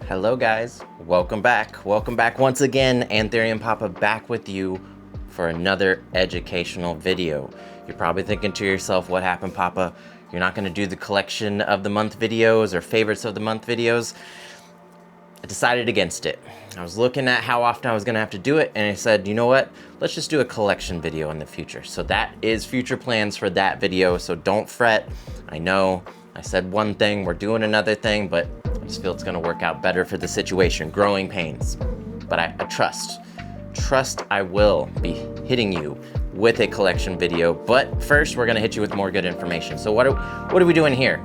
Hello guys, welcome back. Welcome back once again. Anthurium Papa back with you for another educational video. You're probably thinking to yourself, what happened, Papa? You're not gonna do the collection of the month videos or favorites of the month videos? I decided against it. I was looking at how often I was gonna have to do it, and I said, you know what? Let's just do a collection video in the future. So that is future plans for that video, so don't fret. I know I said one thing, we're doing another thing, but I just feel it's gonna work out better for the situation. Growing pains. But I trust I will be hitting you with a collection video. But first, we're gonna hit you with more good information. So what are we doing here?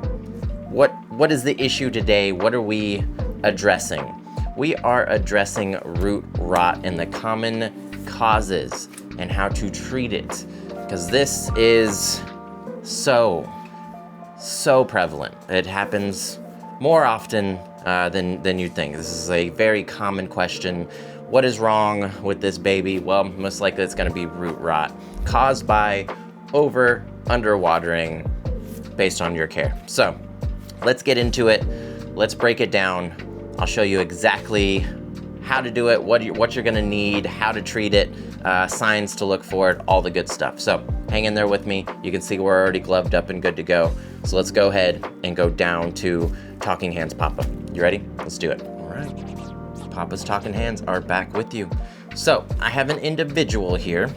What is the issue today? What are we addressing? We are addressing root rot and the common causes and how to treat it. Because this is so prevalent. It happens more often than you'd think. This is a very common question. What is wrong with this baby? Well, most likely it's gonna be root rot caused by underwatering based on your care. So let's get into it. Let's break it down. I'll show you exactly how to do it, what you're gonna need, how to treat it, signs to look for it, all the good stuff. So hang in there with me. You can see we're already gloved up and good to go. So let's go ahead and go down to Talking Hands Papa. You ready? Let's do it. All right. Papa's Talking Hands are back with you. So I have an individual here.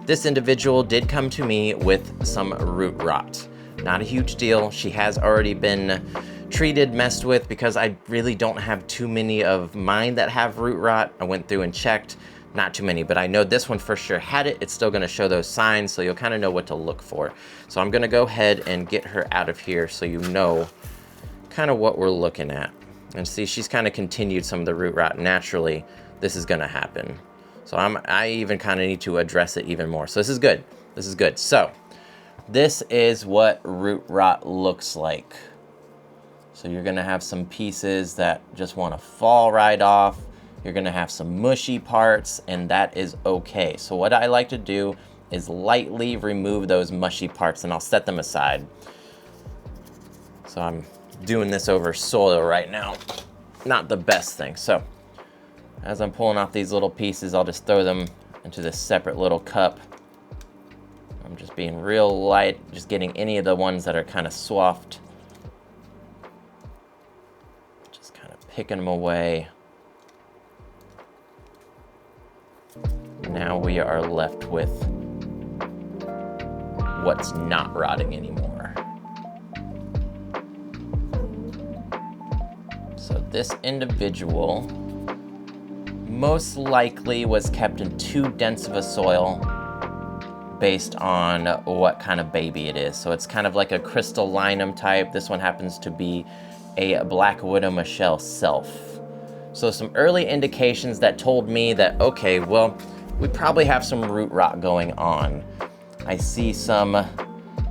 This individual did come to me with some root rot. Not a huge deal. She has already been treated, messed with, because I really don't have too many of mine that have root rot. I went through and checked, not too many, but I know this one for sure had it. It's still gonna show those signs, so you'll kind of know what to look for. So I'm gonna go ahead and get her out of here so you know kind of what we're looking at. And see, she's kind of continued some of the root rot. Naturally, this is gonna happen. So I even kind of need to address it even more. So this is good. This is good. So this is what root rot looks like. So you're gonna have some pieces that just wanna fall right off. You're gonna have some mushy parts, and that is okay. So what I like to do is lightly remove those mushy parts, and I'll set them aside. So I'm doing this over soil right now. Not the best thing. So as I'm pulling off these little pieces, I'll just throw them into this separate little cup. I'm just being real light, just getting any of the ones that are kind of soft. Just kind of picking them away. Now we are left with what's not rotting anymore. So this individual most likely was kept in too dense of a soil based on what kind of baby it is. So it's kind of like a crystallinum type. This one happens to be a black widow Michelle self. So some early indications that told me that, okay, well, we probably have some root rot going on. I see some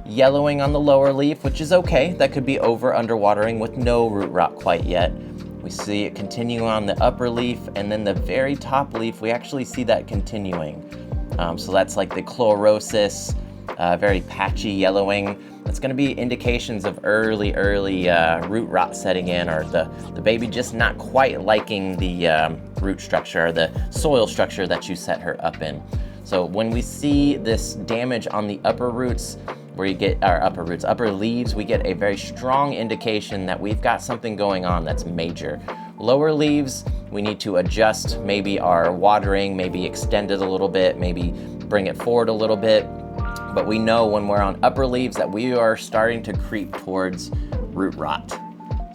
yellowing on the lower leaf, which is okay. That could be underwatering with no root rot quite yet. We see it continue on the upper leaf, and then the very top leaf, we actually see that continuing. So that's like the chlorosis, very patchy yellowing. That's gonna be indications of early root rot setting in, or the baby just not quite liking the root structure or the soil structure that you set her up in. So when we see this damage on the upper roots, where you get our upper leaves, we get a very strong indication that we've got something going on that's major. Lower leaves, we need to adjust maybe our watering, maybe extend it a little bit, maybe bring it forward a little bit. But we know when we're on upper leaves that we are starting to creep towards root rot.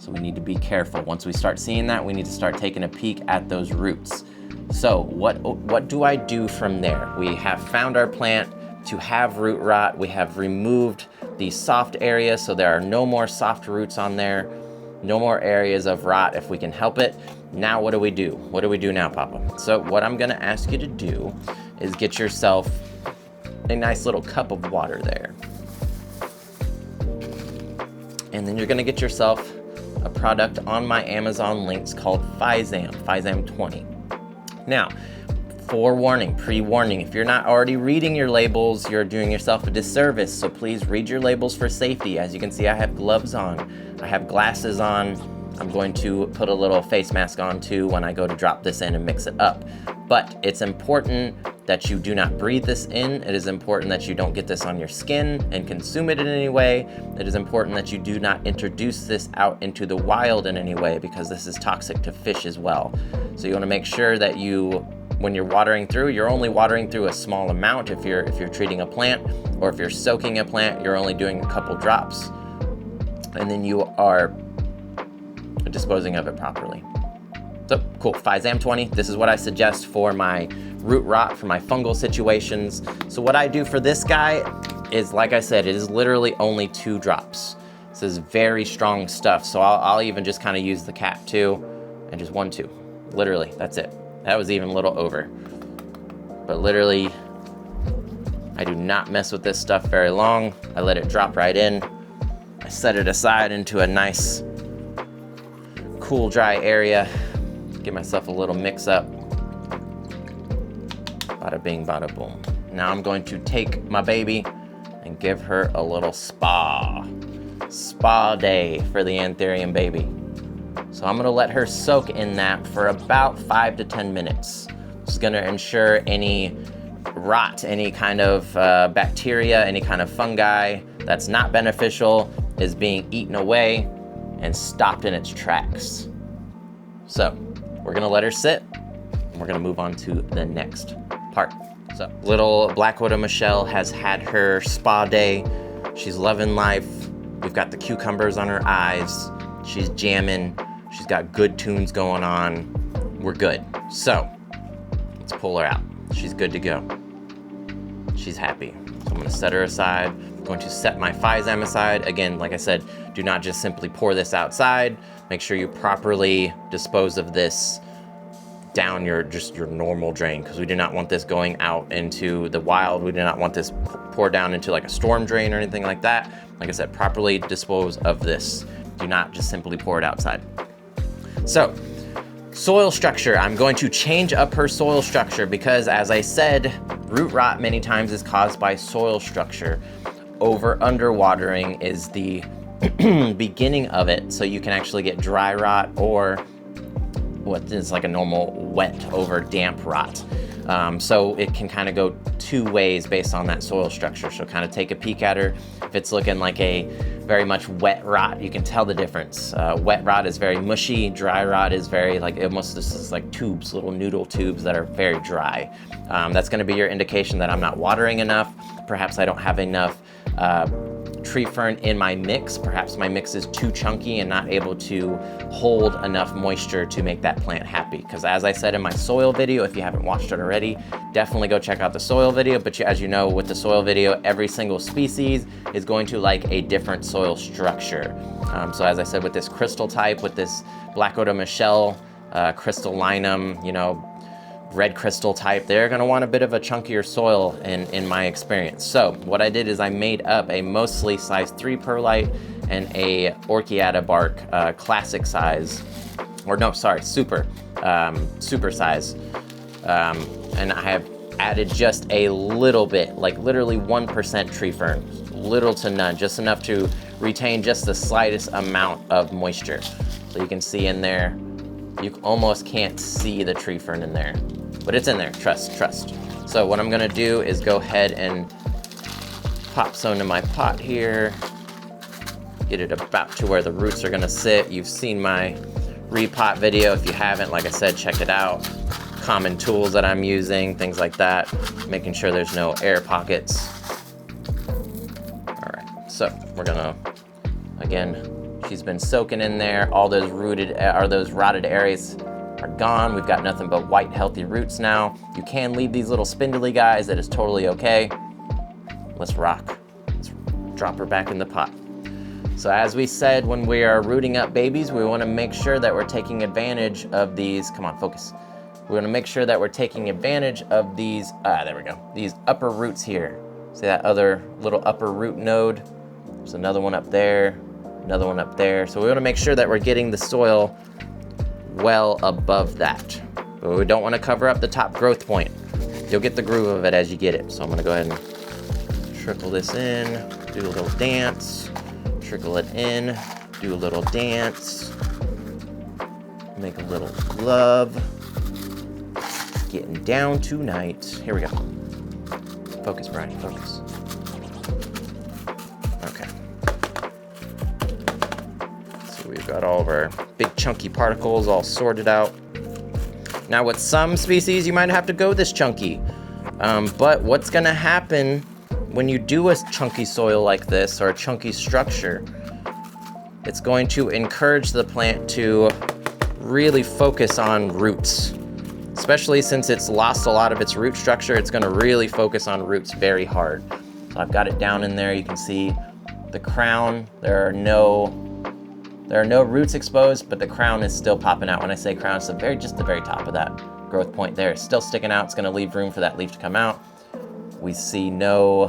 So we need to be careful. Once we start seeing that, we need to start taking a peek at those roots. So what do I do from there? We have found our plant to have root rot. We have removed the soft areas, so there are no more soft roots on there, no more areas of rot if we can help it. Now what do we do? What do we do now, Papa? So what I'm gonna ask you to do is get yourself a nice little cup of water there. And then you're gonna get yourself a product on my Amazon links called Phyzam 20. Now, forewarning, pre-warning, if you're not already reading your labels, you're doing yourself a disservice, so please read your labels for safety. As you can see, I have gloves on, I have glasses on, I'm going to put a little face mask on too when I go to drop this in and mix it up. But it's important that you do not breathe this in. It is important that you don't get this on your skin and consume it in any way. It is important that you do not introduce this out into the wild in any way, because this is toxic to fish as well. So you want to make sure that when you're watering through, you're only watering through a small amount if you're treating a plant, or if you're soaking a plant, you're only doing a couple drops, and then you are disposing of it properly. So cool, Physam 20, this is what I suggest for my root rot, for my fungal situations. So what I do for this guy is, like I said, it is literally only 2 drops. This is very strong stuff, so I'll even just kind of use the cap too, and just 1, 2, literally, that's it. That was even a little over. But literally, I do not mess with this stuff very long. I let it drop right in. I set it aside into a nice, cool, dry area. Give myself a little mix up. Bada bing, bada boom. Now I'm going to take my baby and give her a little spa day for the Anthurium baby. So I'm gonna let her soak in that for about 5 to 10 minutes. This is gonna ensure any rot, any kind of bacteria, any kind of fungi that's not beneficial is being eaten away and stopped in its tracks. So we're gonna let her sit, and we're gonna move on to the next part. So little Black Widow Michelle has had her spa day. She's loving life. We've got the cucumbers on her eyes. She's jamming. She's got good tunes going on. We're good. So let's pull her out. She's good to go. She's happy. So I'm gonna set her aside. I'm going to set my Physam aside. Again, like I said, do not just simply pour this outside. Make sure you properly dispose of this down your normal drain, because we do not want this going out into the wild. We do not want this poured down into like a storm drain or anything like that. Like I said, properly dispose of this. Do not just simply pour it outside. So, soil structure. I'm going to change up her soil structure because, as I said, root rot many times is caused by soil structure. Underwatering is the beginning of it, so you can actually get dry rot, or what is like a normal wet over damp rot. So it can kind of go 2 ways based on that soil structure. So kind of take a peek at her. If it's looking like a very much wet rot, you can tell the difference. Wet rot is very mushy. Dry rot is very like almost this is like tubes, little noodle tubes that are very dry. That's going to be your indication that I'm not watering enough. Perhaps I don't have enough tree fern in my mix. Perhaps my mix is too chunky and not able to hold enough moisture to make that plant happy. Because as I said in my soil video, if you haven't watched it already, definitely go check out the soil video. But as you know, with the soil video, every single species is going to like a different soil structure. So as I said, with this crystal type, with this Black Widow Michelle, crystallinum, red crystal type, they're gonna want a bit of a chunkier soil in my experience. So what I did is I made up a mostly size 3 perlite and a orchiata bark classic size, or no, sorry, super size. And I have added just a little bit, like literally 1% tree fern, little to none, just enough to retain just the slightest amount of moisture. So you can see in there, you almost can't see the tree fern in there, but it's in there, trust. So what I'm gonna do is go ahead and pop some into my pot here, get it about to where the roots are gonna sit. You've seen my repot video. If you haven't, like I said, check it out. Common tools that I'm using, things like that, making sure there's no air pockets. All right, so we're gonna, again, she's been soaking in there. All those rotted areas are gone. We've got nothing but white, healthy roots now. You can leave these little spindly guys. That is totally okay. Let's rock. Let's drop her back in the pot. So as we said, when we are rooting up babies, we want to make sure that we're taking advantage of these. Come on, focus. We want to make sure that we're taking advantage of these, there we go, these upper roots here. See that other little upper root node? There's another one up there, another one up there. So we want to make sure that we're getting the soil well above that. But we don't want to cover up the top growth point. You'll get the groove of it as you get it. So I'm going to go ahead and trickle this in, do a little dance, trickle it in, do a little dance. Make a little glove. Getting down tonight. Here we go. Focus, Brian, focus. Okay. So we've got all of our big chunky particles all sorted out. Now with some species, you might have to go this chunky. But what's gonna happen when you do a chunky soil like this, or a chunky structure, it's going to encourage the plant to really focus on roots. Especially since it's lost a lot of its root structure, it's gonna really focus on roots very hard. So I've got it down in there. You can see the crown. There are no roots exposed, but the crown is still popping out. When I say crown, it's just the very top of that growth point there. It's still sticking out. It's gonna leave room for that leaf to come out. We see no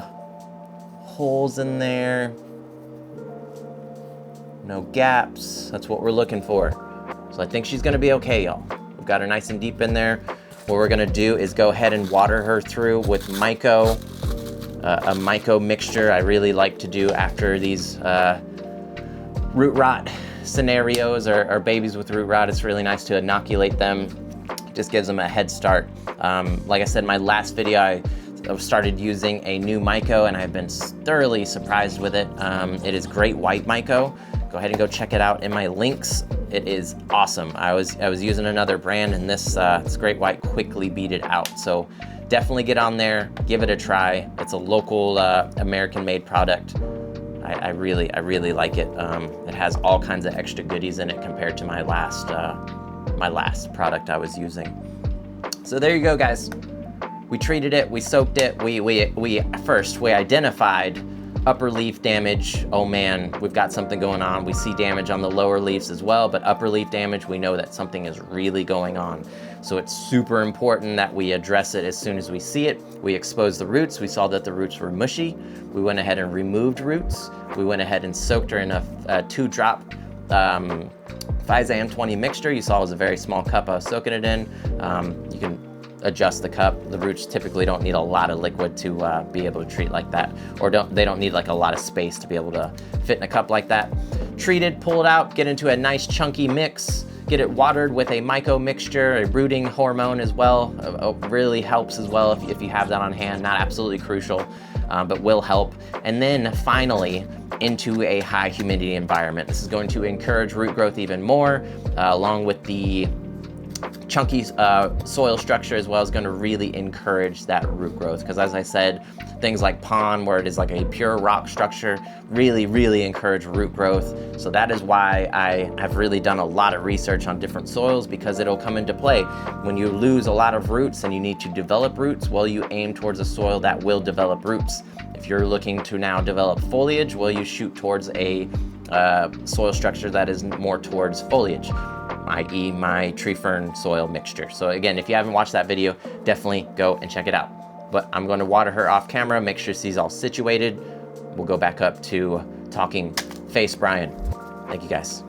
holes in there, no gaps. That's what we're looking for. So I think she's gonna be okay, y'all. We've got her nice and deep in there. What we're gonna do is go ahead and water her through with myco, a myco mixture I really like to do after these root rot scenarios or babies with root rot. It's really nice to inoculate them. It just gives them a head start. Like I said in my last video, I started using a new myco and I've been thoroughly surprised with it. It is Great White Myco. Go ahead and go check it out in my links. It is awesome. I was using another brand and this Great White quickly beat it out. So definitely get on there, give it a try. It's a local American-made product. I really like it. It has all kinds of extra goodies in it compared to my last product I was using. So there you go, guys. We treated it, we soaked it, we identified upper leaf damage. Oh man, we've got something going on. We see damage on the lower leaves as well, but upper leaf damage, we know that something is really going on. So it's super important that we address it as soon as we see it. We exposed the roots. We saw that the roots were mushy. We went ahead and removed roots. We went ahead and soaked her in a 2-drop Physan 20 mixture. You saw it was a very small cup I was soaking it in. You can adjust the cup. The roots typically don't need a lot of liquid to be able to treat like that, or they don't need like a lot of space to be able to fit in a cup like that. Treated, pull it out, get into a nice chunky mix, get it watered with a myco mixture, a rooting hormone as well. Really helps as well if you have that on hand. Not absolutely crucial, but will help. And then finally, into a high humidity environment. This is going to encourage root growth even more, along with the chunky soil structure as well, is going to really encourage that root growth. Because as I said, things like pond, where it is like a pure rock structure, really encourage root growth. So that is why I have really done a lot of research on different soils, because it'll come into play. When you lose a lot of roots and you need to develop roots, well, you aim towards a soil that will develop roots. If you're looking to now develop foliage, well, you shoot towards a soil structure that is more towards foliage, i.e. my tree fern soil mixture. So again, if you haven't watched that video, definitely go and check it out. But I'm going to water her off camera, make sure she's all situated. We'll go back up to talking face Brian. Thank you, guys.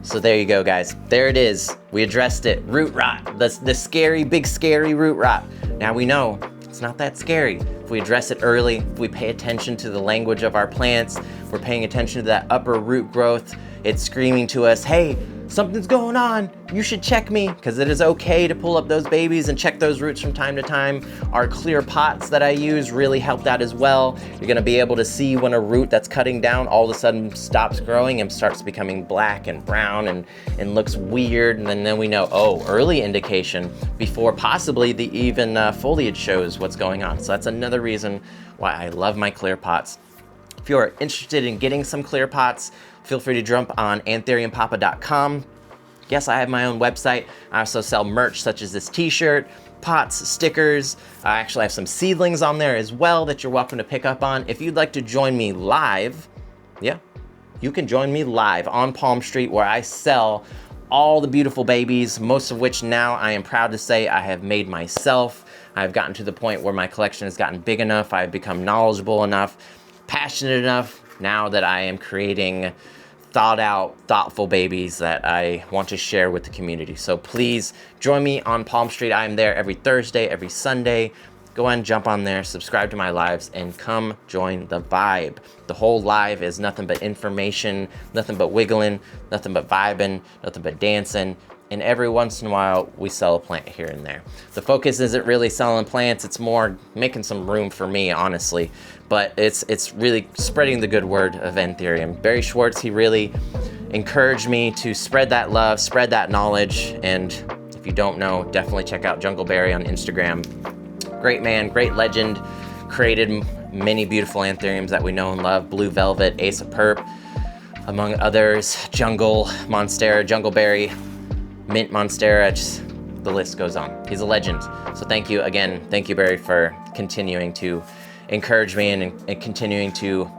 So there you go, guys. There it is. We addressed it. Root rot, the scary, big scary root rot. Now we know it's not that scary. If we address it early, if we pay attention to the language of our plants, we're paying attention to that upper root growth, it's screaming to us, hey, something's going on, you should check me, because it is okay to pull up those babies and check those roots from time to time. Our clear pots that I use really help that as well. You're gonna be able to see when a root that's cutting down all of a sudden stops growing and starts becoming black and brown and looks weird, and then we know, oh, early indication before possibly the even foliage shows what's going on. So that's another reason why I love my clear pots. If you are interested in getting some clear pots, feel free to jump on anthuriumpapa.com. Yes, I have my own website. I also sell merch such as this t-shirt, pots, stickers. I actually have some seedlings on there as well that you're welcome to pick up on. If you'd like to join me live, yeah, you can join me live on Palm Street, where I sell all the beautiful babies, most of which now I am proud to say I have made myself. I've gotten to the point where my collection has gotten big enough, I've become knowledgeable enough, passionate enough now that I am creating thought out, thoughtful babies that I want to share with the community. So please join me on Palm Street. I am there every Thursday, every Sunday. Go ahead and jump on there, subscribe to my lives, and come join the vibe. The whole live is nothing but information, nothing but wiggling, nothing but vibing, nothing but dancing. and every once in a while we sell a plant here and there. The focus isn't really selling plants, it's more making some room for me, honestly. But it's really spreading the good word of Anthurium. Barry Schwartz, he really encouraged me to spread that love, spread that knowledge, and if you don't know, definitely check out Jungleberry on Instagram. Great man, great legend, created many beautiful anthuriums that we know and love. Blue Velvet, Ace of Perp, among others. Jungle, Monstera, Jungleberry, Mint Monstera, just the list goes on. He's a legend. So thank you again. Thank you, Barry, for continuing to encourage me and continuing to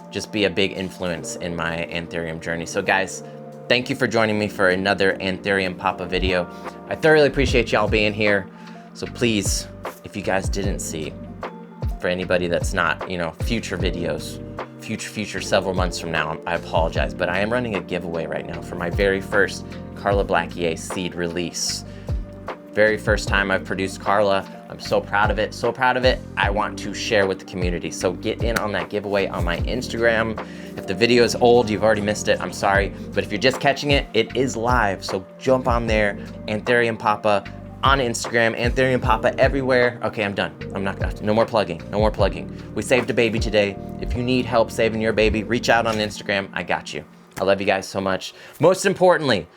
just be a big influence in my Anthurium journey. So guys, thank you for joining me for another Anthurium Papa video. I thoroughly appreciate y'all being here. So please, if you guys didn't see, for anybody that's not, you know, future videos, future several months from now, I apologize, but I am running a giveaway right now for my very first Carla Blackier seed release. Very first time I've produced Carla. I'm so proud of it, so proud of it. I want to share with the community. So get in on that giveaway on my Instagram. If the video is old, you've already missed it, I'm sorry. But if you're just catching it, it is live. So jump on there, Anthurium Papa on Instagram, Anthurium Papa everywhere. Okay, I'm done. No more plugging, no more plugging. We saved a baby today. If you need help saving your baby, reach out on Instagram, I got you. I love you guys so much. Most importantly,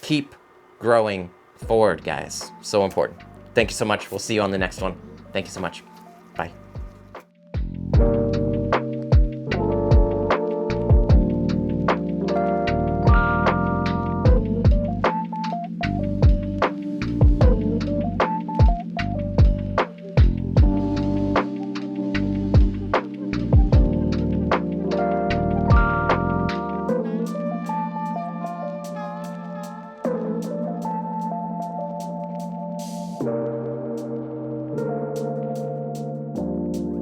keep growing forward, guys. So important. Thank you so much. We'll see you on the next one. Thank you so much. Bye.